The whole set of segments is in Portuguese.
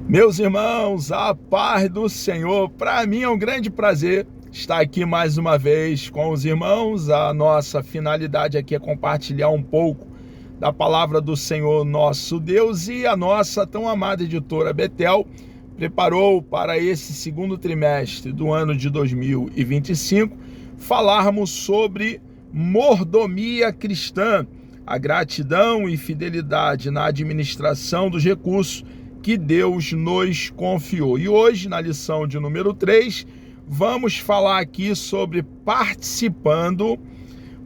Meus irmãos, a paz do Senhor, para mim é um grande prazer estar aqui mais uma vez com os irmãos. A nossa finalidade aqui é compartilhar um pouco da palavra do Senhor nosso Deus, e a nossa tão amada editora Betel preparou para esse segundo trimestre do ano de 2025 falarmos sobre mordomia cristã, a gratidão e fidelidade na administração dos recursos que Deus nos confiou. E hoje, na lição de número 3, vamos falar aqui sobre participando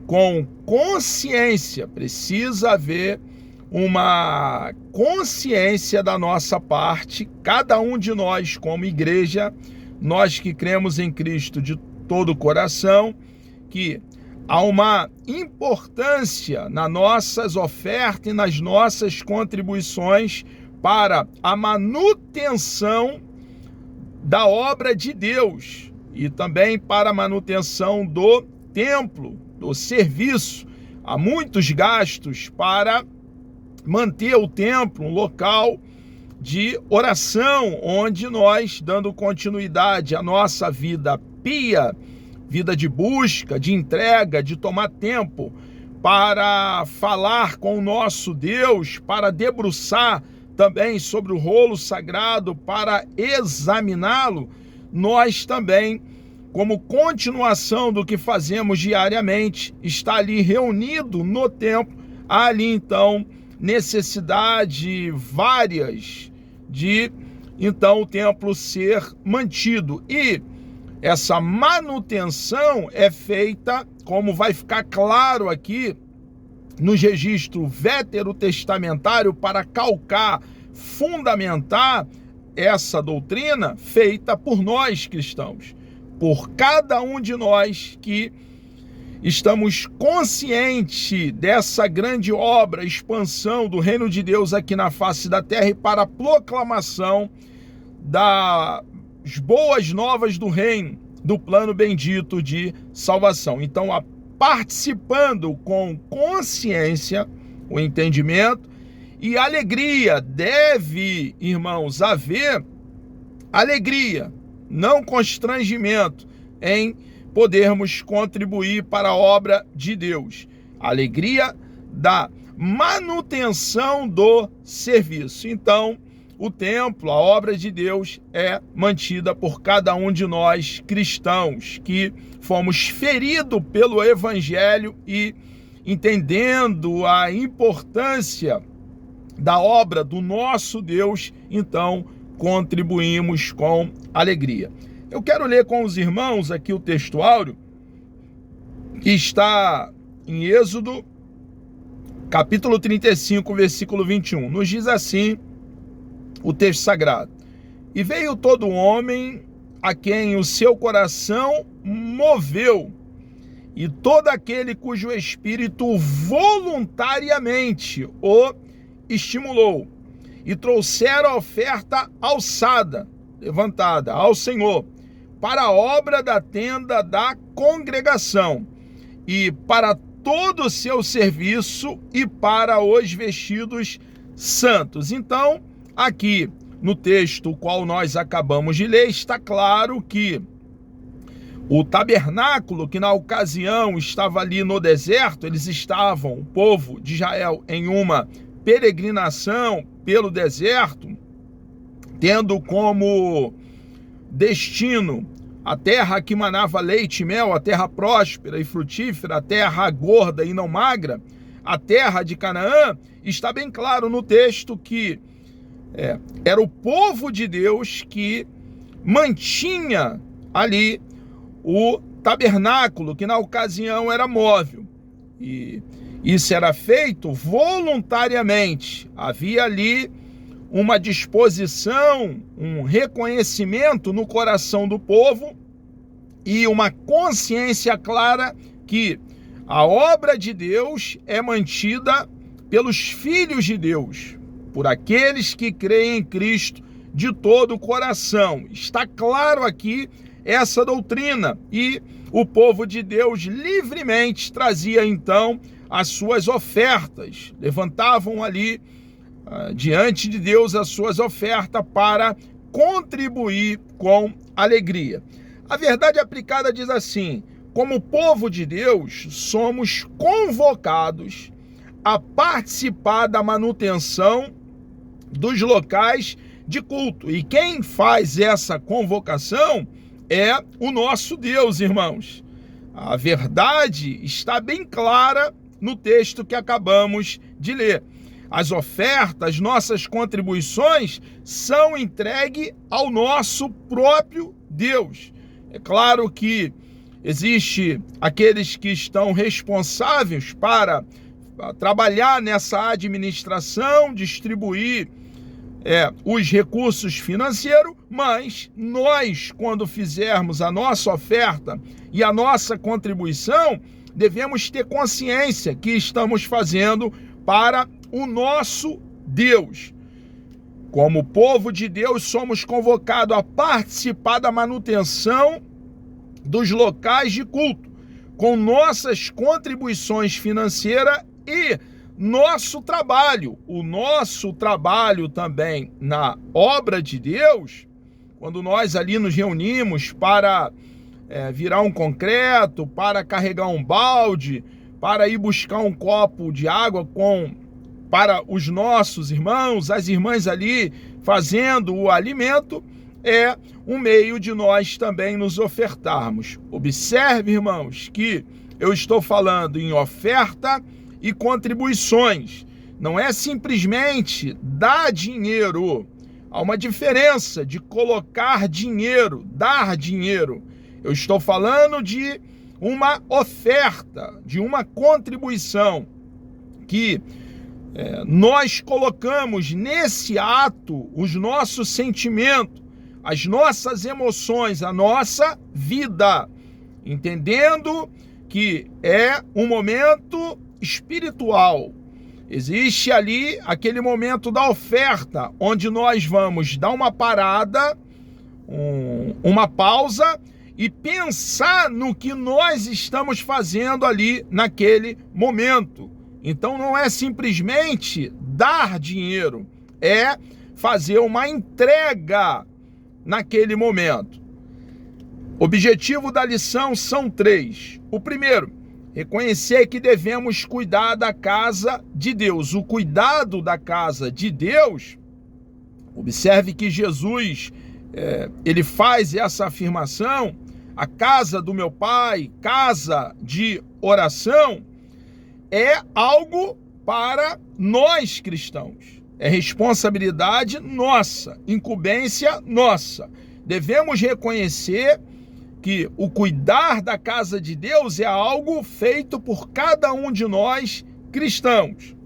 com consciência. Precisa haver uma consciência da nossa parte, cada um de nós como igreja, nós que cremos em Cristo de todo o coração, que há uma importância nas nossas ofertas e nas nossas contribuições para a manutenção da obra de Deus e também para a manutenção do templo, do serviço. Há muitos gastos para manter o templo um local de oração, onde nós, dando continuidade à nossa vida pia, vida de busca, de entrega, de tomar tempo para falar com o nosso Deus, para debruçar também sobre o rolo sagrado, para examiná-lo, nós também, como continuação do que fazemos diariamente, está ali reunido no templo. Há ali então necessidade várias de então o templo ser mantido, e essa manutenção é feita, como vai ficar claro aqui nos registros veterotestamentário, para calcar, fundamentar essa doutrina feita por nós cristãos, por cada um de nós que estamos conscientes dessa grande obra, expansão do reino de Deus aqui na face da terra, e para a proclamação das boas novas do reino, do plano bendito de salvação. Então, participando com consciência, o entendimento e alegria. Deve, irmãos, haver alegria, não constrangimento, em podermos contribuir para a obra de Deus. Alegria da manutenção do serviço. Então, o templo, a obra de Deus, é mantida por cada um de nós cristãos que fomos feridos pelo Evangelho e, entendendo a importância da obra do nosso Deus, então contribuímos com alegria. Eu quero ler com os irmãos aqui o texto áureo, que está em Êxodo, capítulo 35, versículo 21. Nos diz assim o texto sagrado: e veio todo homem a quem o seu coração moveu, e todo aquele cujo espírito voluntariamente o estimulou, e trouxeram a oferta alçada, levantada ao Senhor, para a obra da tenda da congregação, e para todo o seu serviço, e para os vestidos santos. Então, aqui no texto qual nós acabamos de ler, está claro que o tabernáculo, que na ocasião estava ali no deserto, eles estavam, o povo de Israel, em uma peregrinação pelo deserto, tendo como destino a terra que manava leite e mel, a terra próspera e frutífera, a terra gorda e não magra, a terra de Canaã. Está bem claro no texto que era o povo de Deus que mantinha ali o tabernáculo, que na ocasião era móvel, e isso era feito voluntariamente. Havia ali uma disposição, um reconhecimento no coração do povo e uma consciência clara que a obra de Deus é mantida pelos filhos de Deus, por aqueles que creem em Cristo de todo o coração. Está claro aqui essa doutrina, e o povo de Deus livremente trazia então as suas ofertas, levantavam ali diante de Deus as suas ofertas para contribuir com alegria. A verdade aplicada diz assim: como povo de Deus, somos convocados a participar da manutenção dos locais de culto. E quem faz essa convocação é o nosso Deus, irmãos. A verdade está bem clara no texto que acabamos de ler. As ofertas, nossas contribuições, são entregues ao nosso próprio Deus. É claro que existe aqueles que estão responsáveis para trabalhar nessa administração, distribuir os recursos financeiros, mas nós, quando fizermos a nossa oferta e a nossa contribuição, devemos ter consciência que estamos fazendo para o nosso Deus. Como povo de Deus, somos convocados a participar da manutenção dos locais de culto, com nossas contribuições financeiras e nosso trabalho. O nosso trabalho também na obra de Deus, quando nós ali nos reunimos para virar um concreto, para carregar um balde, para ir buscar um copo de água para os nossos irmãos, as irmãs ali fazendo o alimento, é um meio de nós também nos ofertarmos. Observe, irmãos, que eu estou falando em oferta e contribuições. Não é simplesmente dar dinheiro. Há uma diferença de colocar dinheiro, dar dinheiro. Eu estou falando de uma oferta, de uma contribuição que nós colocamos nesse ato os nossos sentimentos, as nossas emoções, a nossa vida, entendendo que é um momento espiritual. Existe ali aquele momento da oferta, onde nós vamos dar uma parada, uma pausa e pensar no que nós estamos fazendo ali naquele momento. Então não é simplesmente dar dinheiro, é fazer uma entrega naquele momento. O objetivo da lição são 3. O primeiro, reconhecer que devemos cuidar da casa de Deus. O cuidado da casa de Deus, observe que Jesus, ele faz essa afirmação: a casa do meu Pai, casa de oração, é algo para nós cristãos. É responsabilidade nossa, incumbência nossa. Devemos reconhecer que o cuidar da casa de Deus é algo feito por cada um de nós cristãos.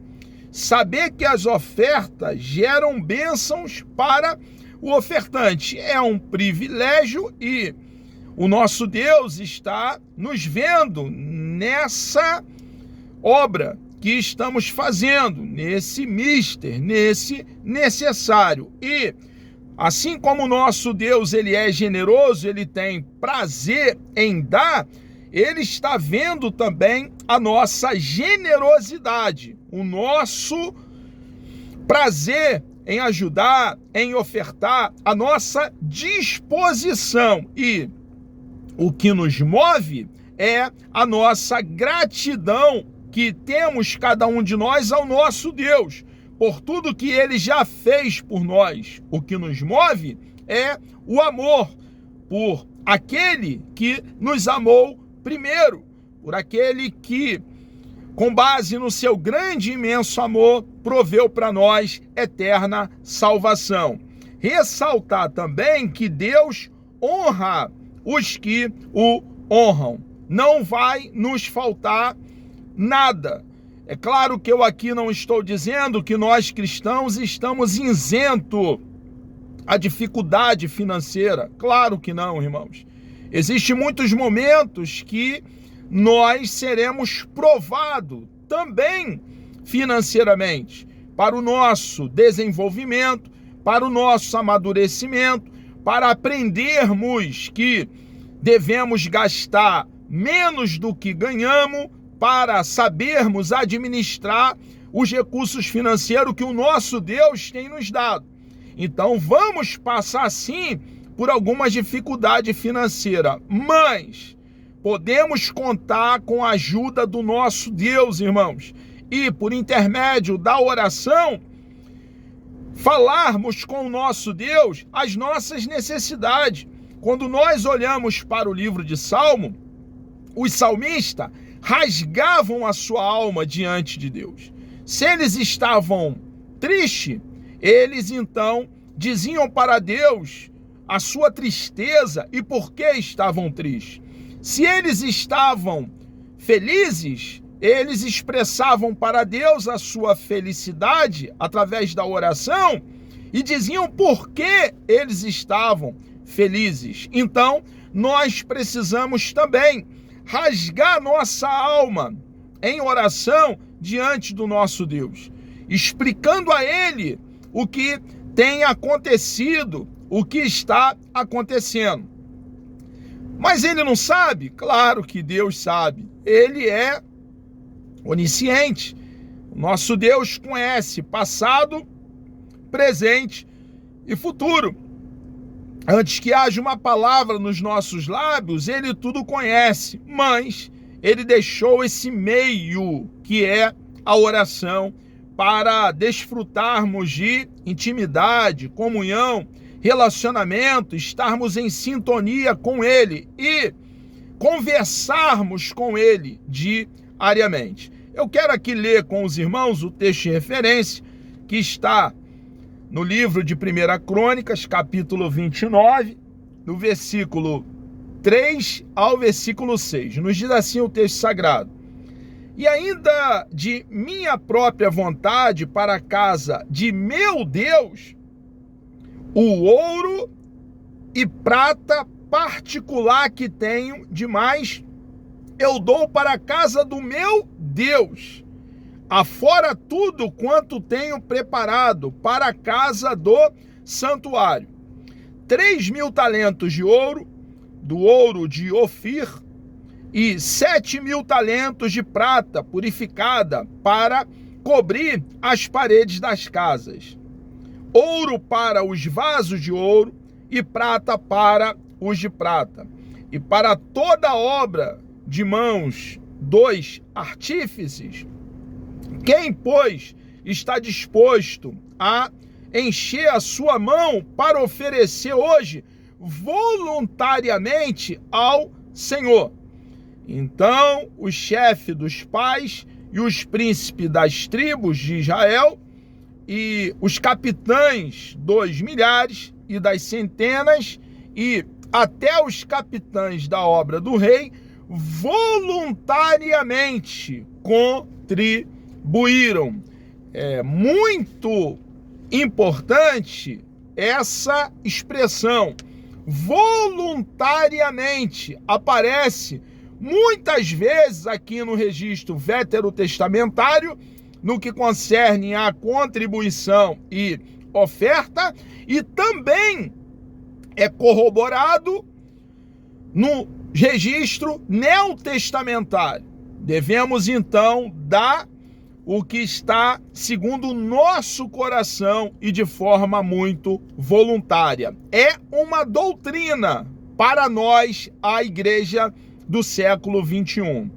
Saber que as ofertas geram bênçãos para o ofertante é um privilégio e o nosso Deus está nos vendo nessa obra que estamos fazendo, nesse nesse necessário. E assim como o nosso Deus, ele é generoso, ele tem prazer em dar, ele está vendo também a nossa generosidade, o nosso prazer em ajudar, em ofertar, a nossa disposição. E o que nos move é a nossa gratidão que temos cada um de nós ao nosso Deus, por tudo que ele já fez por nós. O que nos move é o amor por aquele que nos amou primeiro, por aquele que, com base no seu grande e imenso amor, proveu para nós eterna salvação. Ressaltar também que Deus honra os que o honram. Não vai nos faltar nada. É claro que eu aqui não estou dizendo que nós cristãos estamos isentos à dificuldade financeira. Claro que não, irmãos. Existem muitos momentos que nós seremos provados também financeiramente para o nosso desenvolvimento, para o nosso amadurecimento, para aprendermos que devemos gastar menos do que ganhamos, para sabermos administrar os recursos financeiros que o nosso Deus tem nos dado. Então vamos passar sim por algumas dificuldades financeiras, mas podemos contar com a ajuda do nosso Deus, irmãos, e por intermédio da oração, falarmos com o nosso Deus as nossas necessidades. Quando nós olhamos para o livro de Salmo, os salmistas rasgavam a sua alma diante de Deus. Se eles estavam tristes, eles então diziam para Deus a sua tristeza e por que estavam tristes. Se eles estavam felizes, eles expressavam para Deus a sua felicidade através da oração e diziam por que eles estavam felizes. Então, nós precisamos também rasgar nossa alma em oração diante do nosso Deus, explicando a Ele o que tem acontecido, o que está acontecendo. Mas Ele não sabe? Claro que Deus sabe. Ele é onisciente. O nosso Deus conhece passado, presente e futuro. Antes que haja uma palavra nos nossos lábios, Ele tudo conhece, mas Ele deixou esse meio, que é a oração, para desfrutarmos de intimidade, comunhão, relacionamento, estarmos em sintonia com Ele e conversarmos com Ele diariamente. Eu quero aqui ler com os irmãos o texto de referência que está no livro de 1 Crônicas, capítulo 29, do versículo 3 ao versículo 6. Nos diz assim o texto sagrado: E ainda de minha própria vontade para a casa de meu Deus, o ouro e prata particular que tenho demais, eu dou para a casa do meu Deus, afora tudo quanto tenho preparado para a casa do santuário. 3.000 talentos de ouro, do ouro de Ofir, e 7.000 talentos de prata purificada para cobrir as paredes das casas. Ouro para os vasos de ouro e prata para os de prata. E para toda obra de mãos, 2 artífices. Quem, pois, está disposto a encher a sua mão para oferecer hoje voluntariamente ao Senhor? Então, o chefe dos pais e os príncipes das tribos de Israel e os capitães dos milhares e das centenas e até os capitães da obra do rei voluntariamente contribuíram. É muito importante essa expressão, voluntariamente. Aparece muitas vezes aqui no registro veterotestamentário, no que concerne a contribuição e oferta, e também é corroborado no registro neotestamentário. Devemos então dar o que está segundo o nosso coração e de forma muito voluntária. É uma doutrina para nós, a igreja do século 21.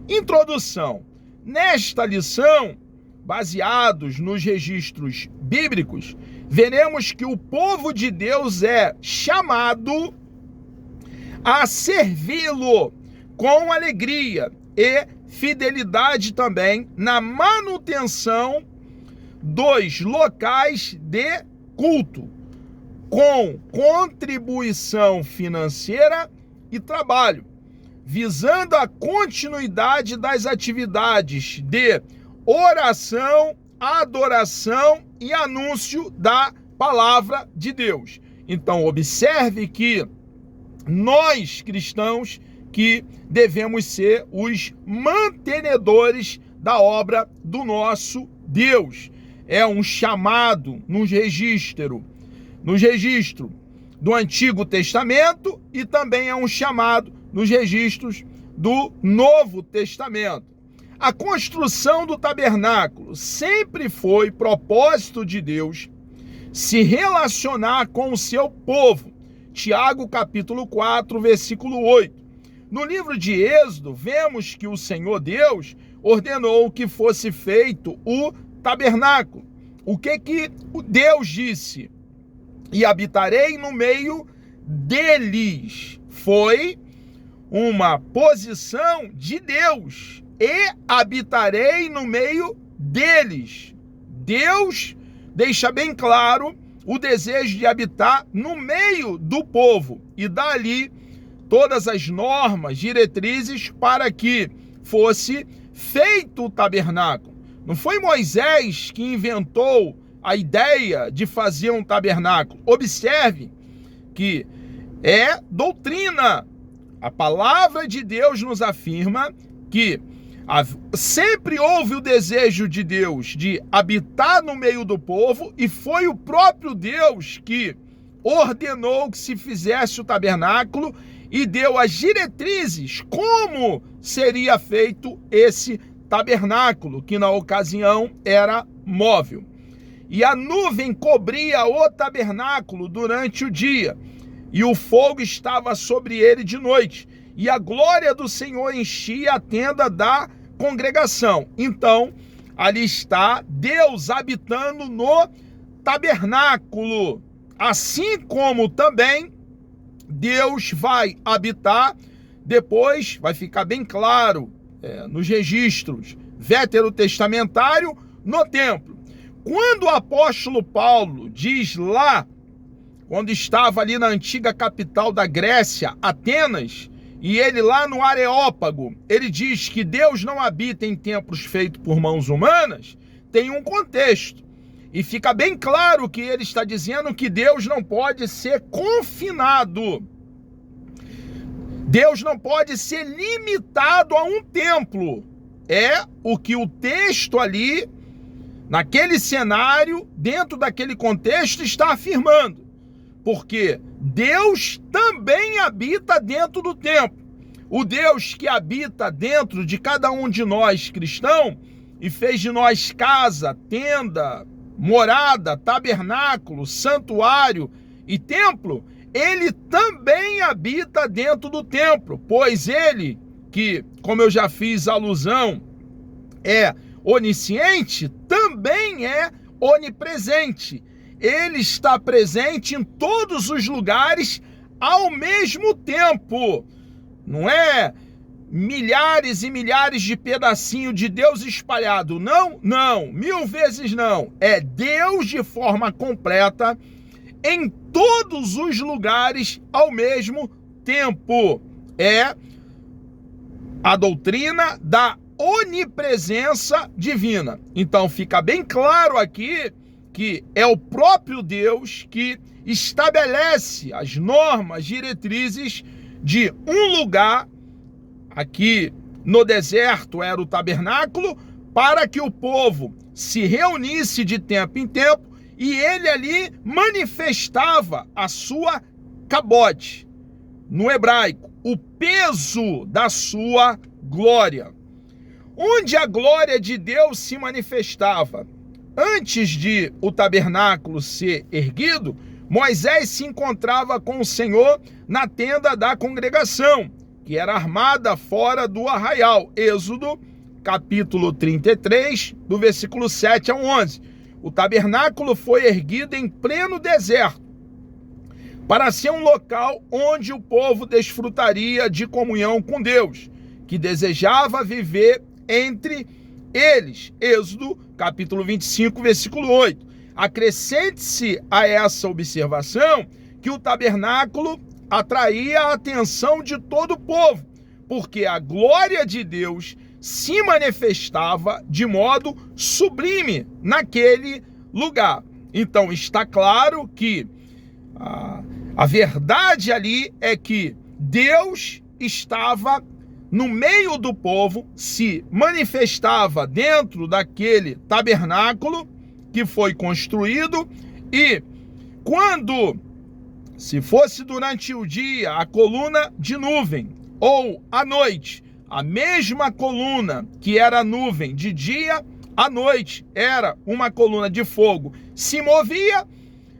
Introdução. Nesta lição, baseados nos registros bíblicos, veremos que o povo de Deus é chamado a servi-lo com alegria e fidelidade também na manutenção dos locais de culto, com contribuição financeira e trabalho, visando a continuidade das atividades de oração, adoração e anúncio da palavra de Deus. Então, observe que nós, cristãos, que devemos ser os mantenedores da obra do nosso Deus. É um chamado nos registro do Antigo Testamento e também é um chamado nos registros do Novo Testamento. A construção do tabernáculo sempre foi propósito de Deus se relacionar com o seu povo. Tiago capítulo 4, versículo 8. No livro de Êxodo, vemos que o Senhor Deus ordenou que fosse feito o tabernáculo. O que Deus disse? E habitarei no meio deles. Foi uma posição de Deus. E habitarei no meio deles. Deus deixa bem claro o desejo de habitar no meio do povo e dali todas as normas, diretrizes para que fosse feito o tabernáculo. Não foi Moisés que inventou a ideia de fazer um tabernáculo. Observe que é doutrina. A palavra de Deus nos afirma que sempre houve o desejo de Deus de habitar no meio do povo e foi o próprio Deus que ordenou que se fizesse o tabernáculo e deu as diretrizes como seria feito esse tabernáculo, que na ocasião era móvel. E a nuvem cobria o tabernáculo durante o dia, e o fogo estava sobre ele de noite, e a glória do Senhor enchia a tenda da congregação. Então, ali está Deus habitando no tabernáculo, assim como também Deus vai habitar, depois vai ficar bem claro nos registros veterotestamentários, no templo. Quando o apóstolo Paulo diz lá, quando estava ali na antiga capital da Grécia, Atenas, e ele lá no Areópago, ele diz que Deus não habita em templos feitos por mãos humanas, tem um contexto. E fica bem claro que ele está dizendo que Deus não pode ser confinado. Deus não pode ser limitado a um templo. É o que o texto ali, naquele cenário, dentro daquele contexto, está afirmando. Porque Deus também habita dentro do templo. O Deus que habita dentro de cada um de nós cristãos e fez de nós casa, tenda, morada, tabernáculo, santuário e templo, ele também habita dentro do templo, pois ele, que, como eu já fiz alusão, é onisciente, também é onipresente. Ele está presente em todos os lugares ao mesmo tempo. Não é milhares e milhares de pedacinhos de Deus espalhado. Não, não, 1000 vezes não. É Deus de forma completa em todos os lugares ao mesmo tempo. É a doutrina da onipresença divina. Então fica bem claro aqui que é o próprio Deus que estabelece as normas, diretrizes de um lugar. Aqui no deserto era o tabernáculo, para que o povo se reunisse de tempo em tempo e ele ali manifestava a sua cabote, no hebraico, o peso da sua glória. Onde a glória de Deus se manifestava? Antes de o tabernáculo ser erguido, Moisés se encontrava com o Senhor na tenda da congregação, que era armada fora do arraial. Êxodo, capítulo 33, do versículo 7 ao 11. O tabernáculo foi erguido em pleno deserto, para ser um local onde o povo desfrutaria de comunhão com Deus, que desejava viver entre eles. Êxodo, capítulo 25, versículo 8. Acrescente-se a essa observação que o tabernáculo atraía a atenção de todo o povo, porque a glória de Deus se manifestava de modo sublime naquele lugar. Então está claro que a verdade ali é que Deus estava no meio do povo, se manifestava dentro daquele tabernáculo que foi construído, e quando, se fosse durante o dia, a coluna de nuvem, ou à noite, A mesma coluna que era nuvem de dia, à noite era uma coluna de fogo, se movia.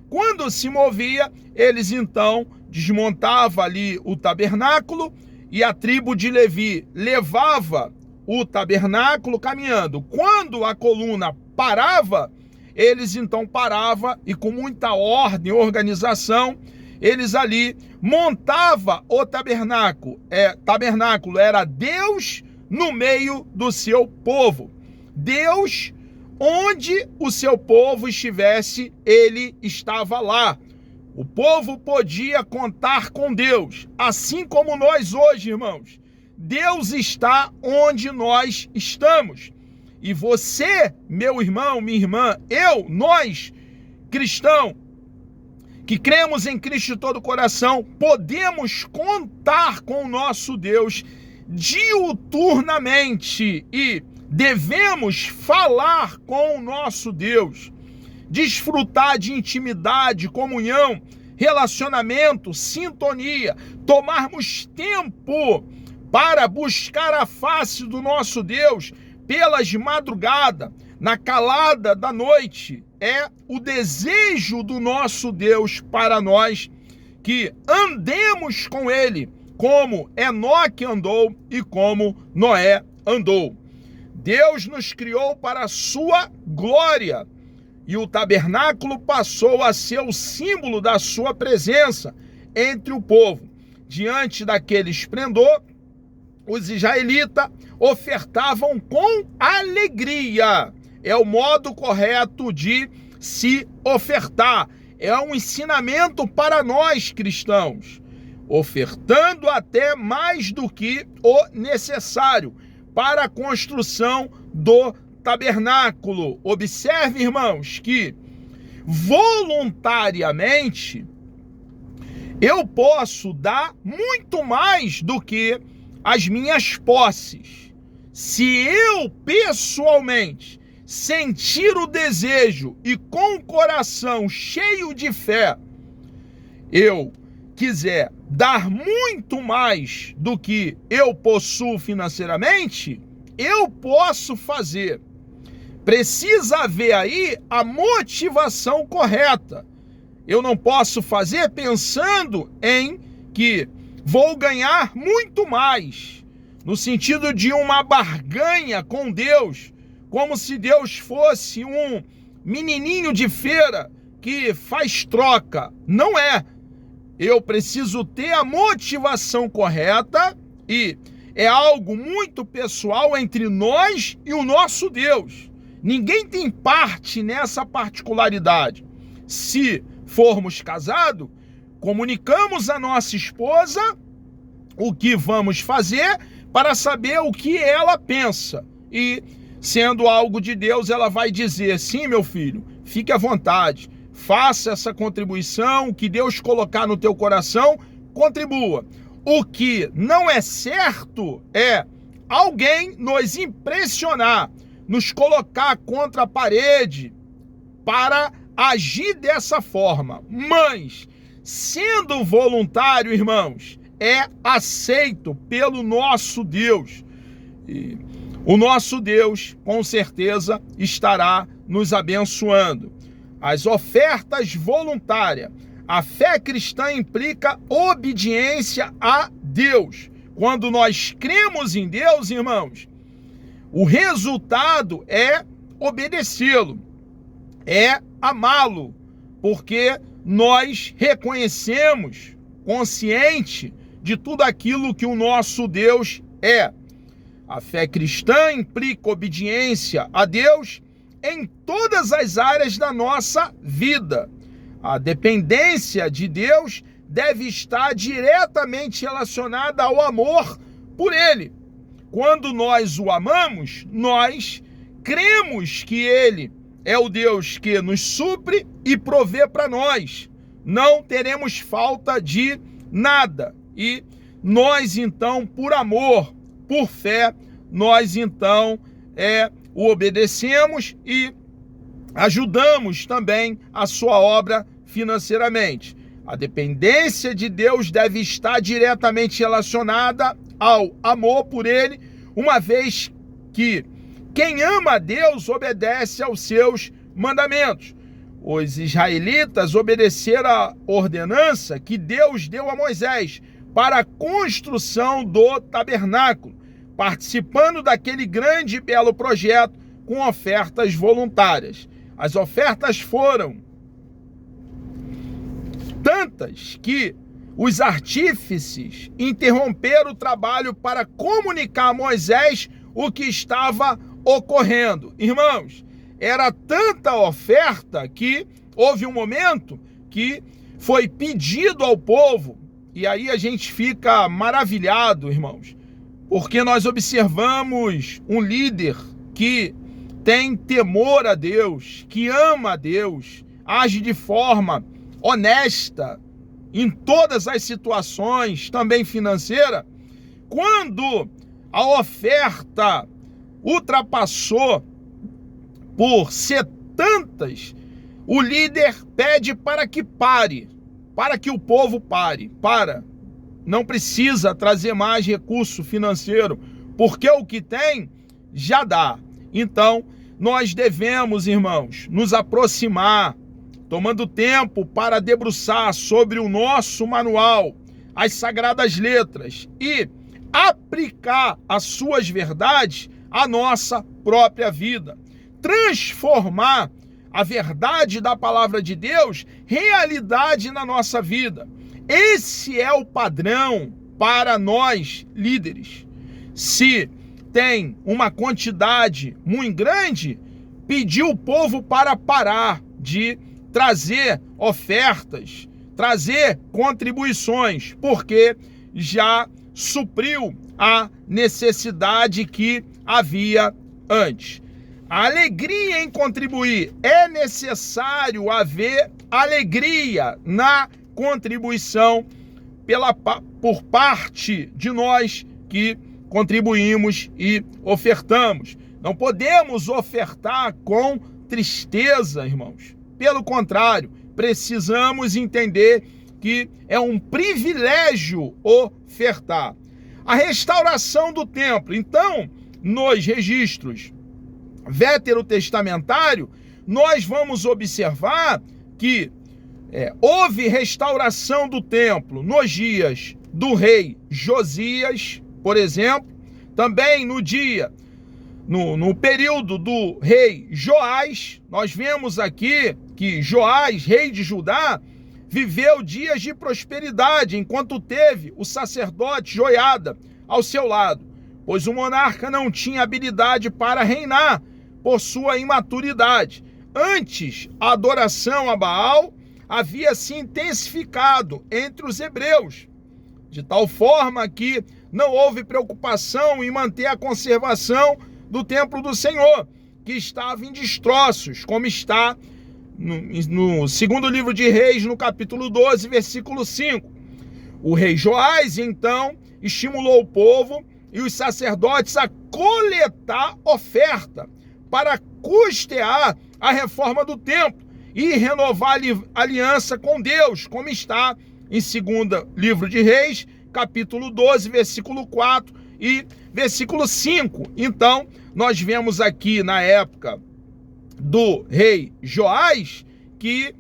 Quando se movia, eles então desmontavam ali o tabernáculo e a tribo de Levi levava o tabernáculo caminhando. Quando a coluna parava, eles então paravam e com muita ordem e organização, eles ali montavam o tabernáculo. Tabernáculo era Deus no meio do seu povo. Deus, onde o seu povo estivesse, ele estava lá. O povo podia contar com Deus, assim como nós hoje, irmãos. Deus está onde nós estamos. E você, meu irmão, minha irmã, nós, cristãos, que cremos em Cristo de todo o coração, podemos contar com o nosso Deus diuturnamente e devemos falar com o nosso Deus, desfrutar de intimidade, comunhão, relacionamento, sintonia, tomarmos tempo para buscar a face do nosso Deus pelas madrugadas, na calada da noite. É o desejo do nosso Deus para nós que andemos com Ele, como Enoque andou e como Noé andou. Deus nos criou para a sua glória e o tabernáculo passou a ser o símbolo da sua presença entre o povo. Diante daquele esplendor, os israelitas ofertavam com alegria. É o modo correto de se ofertar. É um ensinamento para nós cristãos, ofertando até mais do que o necessário para a construção do tabernáculo. Observe, irmãos, que voluntariamente eu posso dar muito mais do que as minhas posses. Se eu pessoalmente sentir o desejo e com o coração cheio de fé, eu quiser dar muito mais do que eu possuo financeiramente, eu posso fazer. Precisa haver aí a motivação correta. Eu não posso fazer pensando em que vou ganhar muito mais, no sentido de uma barganha com Deus, como se Deus fosse um menininho de feira que faz troca. Não é. Eu preciso ter a motivação correta e é algo muito pessoal entre nós e o nosso Deus. Ninguém tem parte nessa particularidade. Se formos casados, comunicamos à nossa esposa o que vamos fazer para saber o que ela pensa. E, sendo algo de Deus, ela vai dizer: sim, meu filho, fique à vontade, faça essa contribuição, o que Deus colocar no teu coração, contribua. O que não é certo é alguém nos impressionar, nos colocar contra a parede para agir dessa forma. Mas, sendo voluntário, irmãos, é aceito pelo nosso Deus. E o nosso Deus, com certeza, estará nos abençoando. As ofertas voluntárias. A fé cristã implica obediência a Deus. Quando nós cremos em Deus, irmãos, o resultado é obedecê-lo, é amá-lo, porque nós reconhecemos, consciente de tudo aquilo que o nosso Deus é. A fé cristã implica obediência a Deus em todas as áreas da nossa vida. A dependência de Deus deve estar diretamente relacionada ao amor por Ele. Quando nós o amamos, nós cremos que Ele é o Deus que nos supre e provê para nós. Não teremos falta de nada. E nós, então, por amor, por fé, nós, então, o obedecemos e ajudamos também a sua obra financeiramente. A dependência de Deus deve estar diretamente relacionada ao amor por ele, uma vez que quem ama a Deus obedece aos seus mandamentos. Os israelitas obedeceram a ordenança que Deus deu a Moisés para a construção do tabernáculo, participando daquele grande e belo projeto com ofertas voluntárias. As ofertas foram tantas que os artífices interromperam o trabalho para comunicar a Moisés o que estava ocorrendo. Irmãos, era tanta oferta que houve um momento que foi pedido ao povo, e aí a gente fica maravilhado, irmãos, porque nós observamos um líder que tem temor a Deus, que ama a Deus, age de forma honesta em todas as situações, também financeira. Quando a oferta ultrapassou por ser tantas, o líder pede para que pare, para que o povo pare. Não precisa trazer mais recurso financeiro, porque o que tem já dá. Então, nós devemos, irmãos, nos aproximar, tomando tempo para debruçar sobre o nosso manual, as sagradas letras, e aplicar as suas verdades à nossa própria vida. Transformar a verdade da palavra de Deus realidade na nossa vida. Esse é o padrão para nós líderes. Se tem uma quantidade muito grande, pedir o povo para parar de trazer ofertas, trazer contribuições, porque já supriu a necessidade que havia antes. A alegria em contribuir, é necessário haver alegria na contribuição por parte de nós que contribuímos e ofertamos. Não podemos ofertar com tristeza, irmãos. Pelo contrário, precisamos entender que é um privilégio ofertar. A restauração do templo. Então, nos registros veterotestamentários, nós vamos observar que houve restauração do templo nos dias do rei Josias, por exemplo, também no período do rei Joás. Nós vemos aqui que Joás, rei de Judá, viveu dias de prosperidade, enquanto teve o sacerdote Joiada ao seu lado, pois o monarca não tinha habilidade para reinar por sua imaturidade. Antes, a adoração a Baal havia se intensificado entre os hebreus, de tal forma que não houve preocupação em manter a conservação do templo do Senhor, que estava em destroços, como está no segundo livro de Reis, no capítulo 12, versículo 5. O rei Joás, então, estimulou o povo e os sacerdotes a coletar oferta para custear a reforma do templo e renovar a aliança com Deus, como está em segundo livro de Reis, capítulo 12, versículo 4 e versículo 5. Então, nós vemos aqui na época do rei Joás que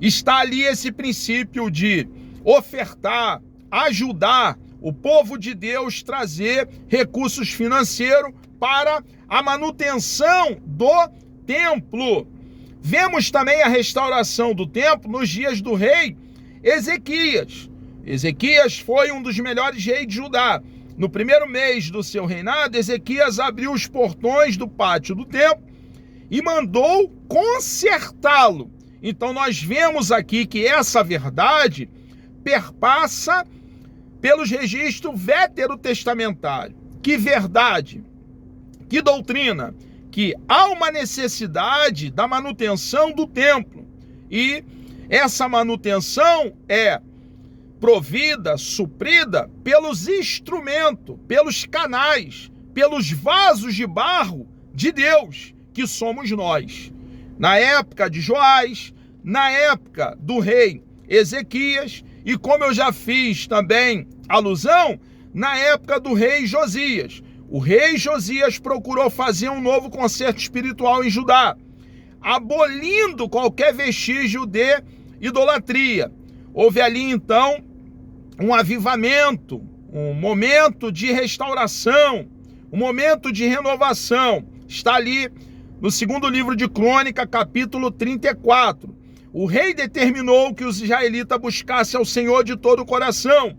está ali esse princípio de ofertar, ajudar o povo de Deus, trazer recursos financeiros para a manutenção do templo. Vemos também a restauração do templo nos dias do rei Ezequias. Ezequias foi um dos melhores reis de Judá. No primeiro mês do seu reinado, Ezequias abriu os portões do pátio do templo e mandou consertá-lo. Então nós vemos aqui que essa verdade perpassa pelos registros veterotestamentários. Que verdade, que doutrina, que há uma necessidade da manutenção do templo. E essa manutenção é provida, suprida pelos instrumentos, pelos canais, pelos vasos de barro de Deus, que somos nós. Na época de Joás, na época do rei Ezequias, e como eu já fiz também alusão, na época do rei Josias. O rei Josias procurou fazer um novo concerto espiritual em Judá, abolindo qualquer vestígio de idolatria. Houve ali então um avivamento, um momento de restauração, um momento de renovação. Está ali no segundo livro de Crônica, capítulo 34. O rei determinou que os israelitas buscassem ao Senhor de todo o coração,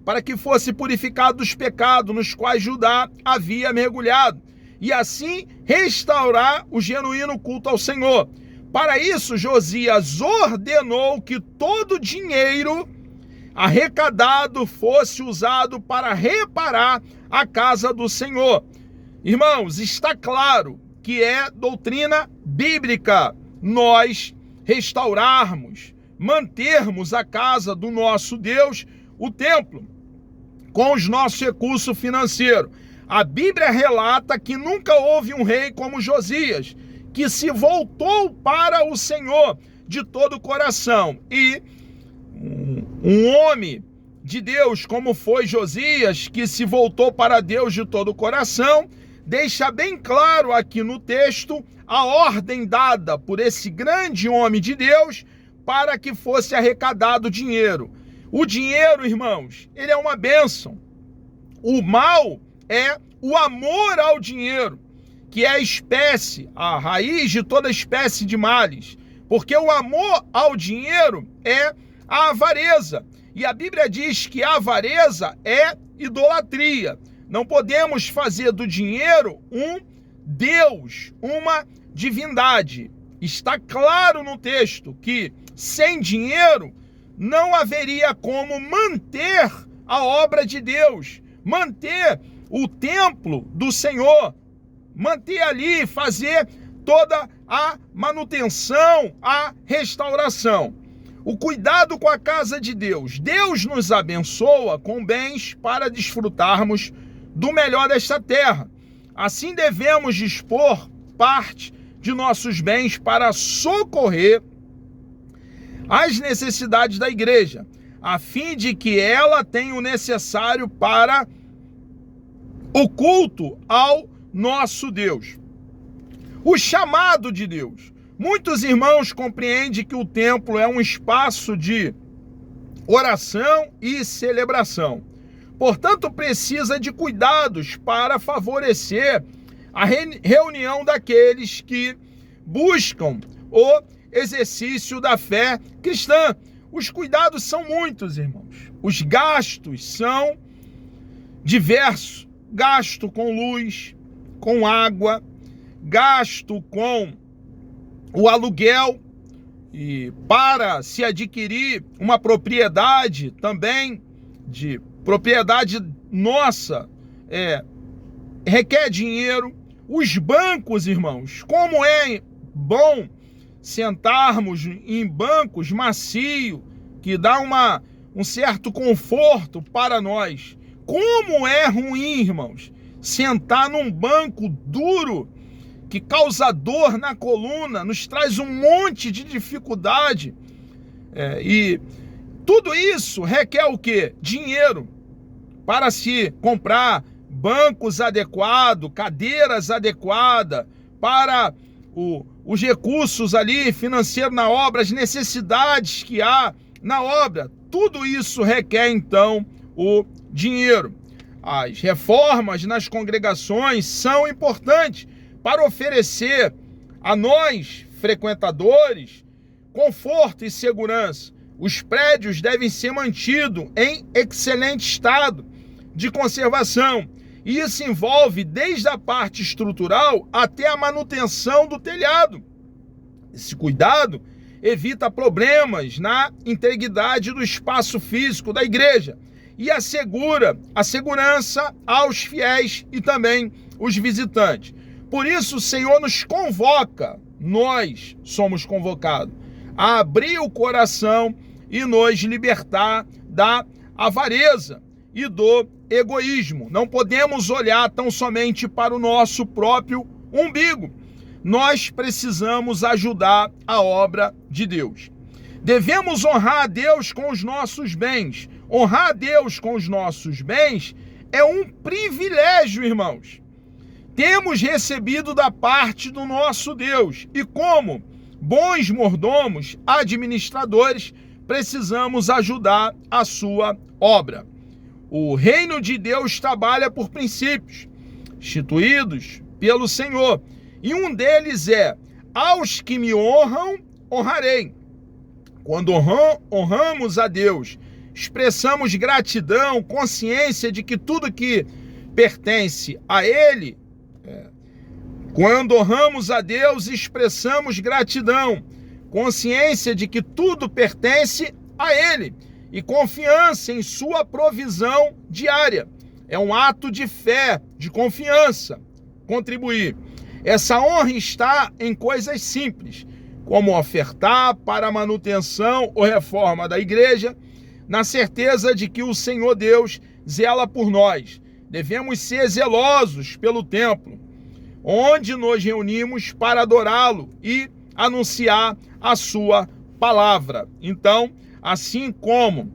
para que fosse purificado dos pecados nos quais Judá havia mergulhado, e assim restaurar o genuíno culto ao Senhor. Para isso, Josias ordenou que todo o dinheiro arrecadado fosse usado para reparar a casa do Senhor. Irmãos, está claro que é doutrina bíblica nós restaurarmos, mantermos a casa do nosso Deus, o templo, com os nossos recursos financeiros. A Bíblia relata que nunca houve um rei como Josias, que se voltou para o Senhor de todo o coração. E um homem de Deus como foi Josias, que se voltou para Deus de todo o coração, deixa bem claro aqui no texto a ordem dada por esse grande homem de Deus para que fosse arrecadado dinheiro. O dinheiro, irmãos, ele é uma bênção. O mal é o amor ao dinheiro, que é a espécie, a raiz de toda espécie de males. Porque o amor ao dinheiro é a avareza. E a Bíblia diz que a avareza é idolatria. Não podemos fazer do dinheiro um Deus, uma divindade. Está claro no texto que sem dinheiro não haveria como manter a obra de Deus, manter o templo do Senhor, manter ali, fazer toda a manutenção, a restauração. O cuidado com a casa de Deus. Deus nos abençoa com bens para desfrutarmos do melhor desta terra. Assim devemos dispor parte de nossos bens para socorrer as necessidades da igreja, a fim de que ela tenha o necessário para o culto ao nosso Deus. O chamado de Deus. Muitos irmãos compreendem que o templo é um espaço de oração e celebração. Portanto, precisa de cuidados para favorecer a reunião daqueles que buscam o exercício da fé cristã. Os cuidados são muitos, irmãos. Os gastos são diversos. Gasto com luz, com água, gasto com o aluguel, e para se adquirir uma propriedade também, de propriedade nossa, requer dinheiro. Os bancos, irmãos, como é bom sentarmos em bancos macios, que dá um certo conforto para nós. Como é ruim, irmãos, sentar num banco duro, que causa dor na coluna, nos traz um monte de dificuldade. E tudo isso requer o quê? Dinheiro, para se comprar bancos adequados, cadeiras adequadas, para os recursos ali financeiros na obra, as necessidades que há na obra. Tudo isso requer, então, o dinheiro. As reformas nas congregações são importantes para oferecer a nós, frequentadores, conforto e segurança. Os prédios devem ser mantidos em excelente estado de conservação. E isso envolve desde a parte estrutural até a manutenção do telhado. Esse cuidado evita problemas na integridade do espaço físico da igreja e assegura a segurança aos fiéis e também os visitantes. Por isso o Senhor nos convoca, nós somos convocados, a abrir o coração e nos libertar da avareza e do egoísmo. Não podemos olhar tão somente para o nosso próprio umbigo. Nós precisamos ajudar a obra de Deus. Devemos honrar a Deus com os nossos bens, Honrar a Deus com os nossos bens é um privilégio, irmãos. Temos recebido da parte do nosso Deus e, como bons mordomos, administradores, precisamos ajudar a sua obra. O reino de Deus trabalha por princípios instituídos pelo Senhor, e um deles é: aos que me honram, honrarei. Quando honramos a Deus, expressamos gratidão, consciência de que tudo que pertence a Ele. Quando honramos a Deus, expressamos gratidão, consciência de que tudo pertence a Ele e confiança em sua provisão diária. É um ato de fé, de confiança, contribuir. Essa honra está em coisas simples, como ofertar para a manutenção ou reforma da igreja, na certeza de que o Senhor Deus zela por nós. Devemos ser zelosos pelo templo, onde nos reunimos para adorá-lo e anunciar a sua palavra. Então, assim como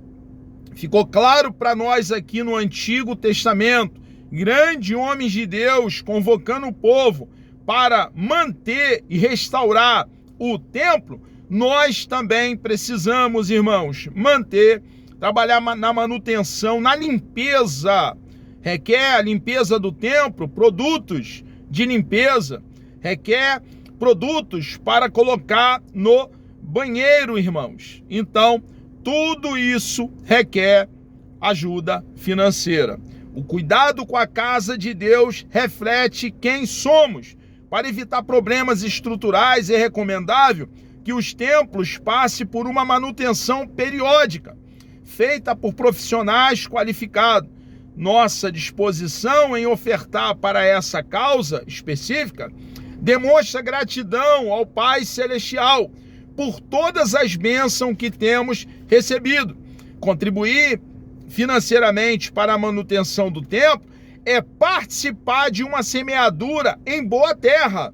ficou claro para nós aqui no Antigo Testamento, grandes homens de Deus convocando o povo para manter e restaurar o templo, nós também precisamos, irmãos, trabalhar na manutenção, na limpeza. Requer a limpeza do templo, produtos de limpeza, requer produtos para colocar no banheiro, irmãos. Então, tudo isso requer ajuda financeira. O cuidado com a casa de Deus reflete quem somos. Para evitar problemas estruturais, é recomendável que os templos passem por uma manutenção periódica, feita por profissionais qualificados. Nossa disposição em ofertar para essa causa específica demonstra gratidão ao Pai Celestial por todas as bênçãos que temos recebido. Contribuir financeiramente para a manutenção do templo é participar de uma semeadura em boa terra,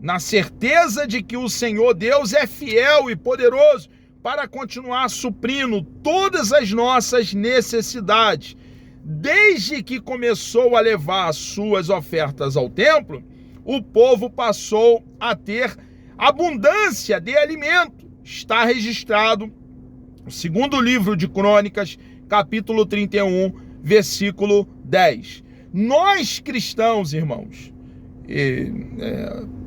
na certeza de que o Senhor Deus é fiel e poderoso para continuar suprindo todas as nossas necessidades. Desde que começou a levar as suas ofertas ao templo, o povo passou a ter abundância de alimento. Está registrado no segundo livro de Crônicas, capítulo 31, versículo 10. Nós cristãos, irmãos,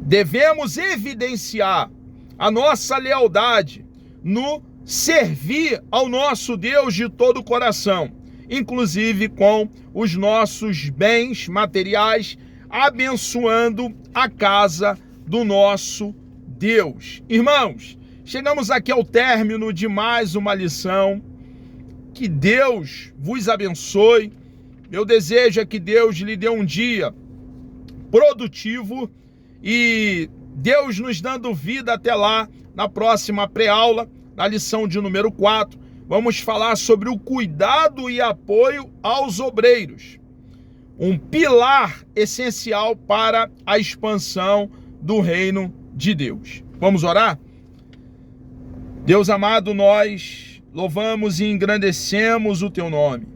devemos evidenciar a nossa lealdade no servir ao nosso Deus de todo o coração, inclusive com os nossos bens materiais, abençoando a casa do nosso Deus. Irmãos, chegamos aqui ao término de mais uma lição. Que Deus vos abençoe. Meu desejo é que Deus lhe dê um dia produtivo e Deus nos dando vida até lá, na próxima pré-aula, na lição de número 4, vamos falar sobre o cuidado e apoio aos obreiros, um pilar essencial para a expansão do reino de Deus. Vamos orar? Deus amado, nós louvamos e engrandecemos o teu nome.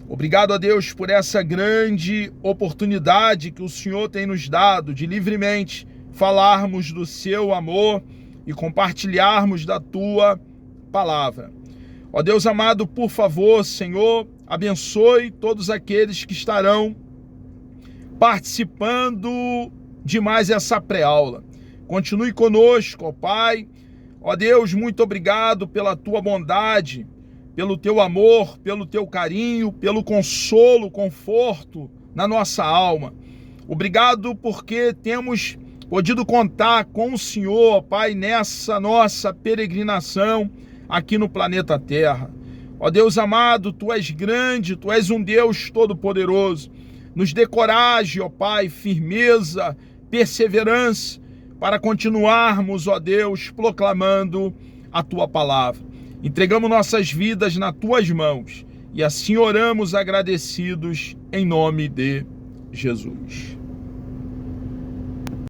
Obrigado a Deus por essa grande oportunidade que o Senhor tem nos dado de livremente falarmos do seu amor e compartilharmos da tua palavra. Ó Deus amado, por favor, Senhor, abençoe todos aqueles que estarão participando de mais essa pré-aula. Continue conosco, ó Pai. Ó Deus, muito obrigado pela tua bondade, pelo teu amor, pelo teu carinho, pelo consolo, conforto na nossa alma. Obrigado porque temos podido contar com o Senhor, ó Pai, nessa nossa peregrinação aqui no planeta Terra. Ó Deus amado, Tu és grande, Tu és um Deus todo-poderoso. Nos dê coragem, ó Pai, firmeza, perseverança, para continuarmos, ó Deus, proclamando a Tua palavra. Entregamos nossas vidas nas Tuas mãos e assim oramos agradecidos em nome de Jesus.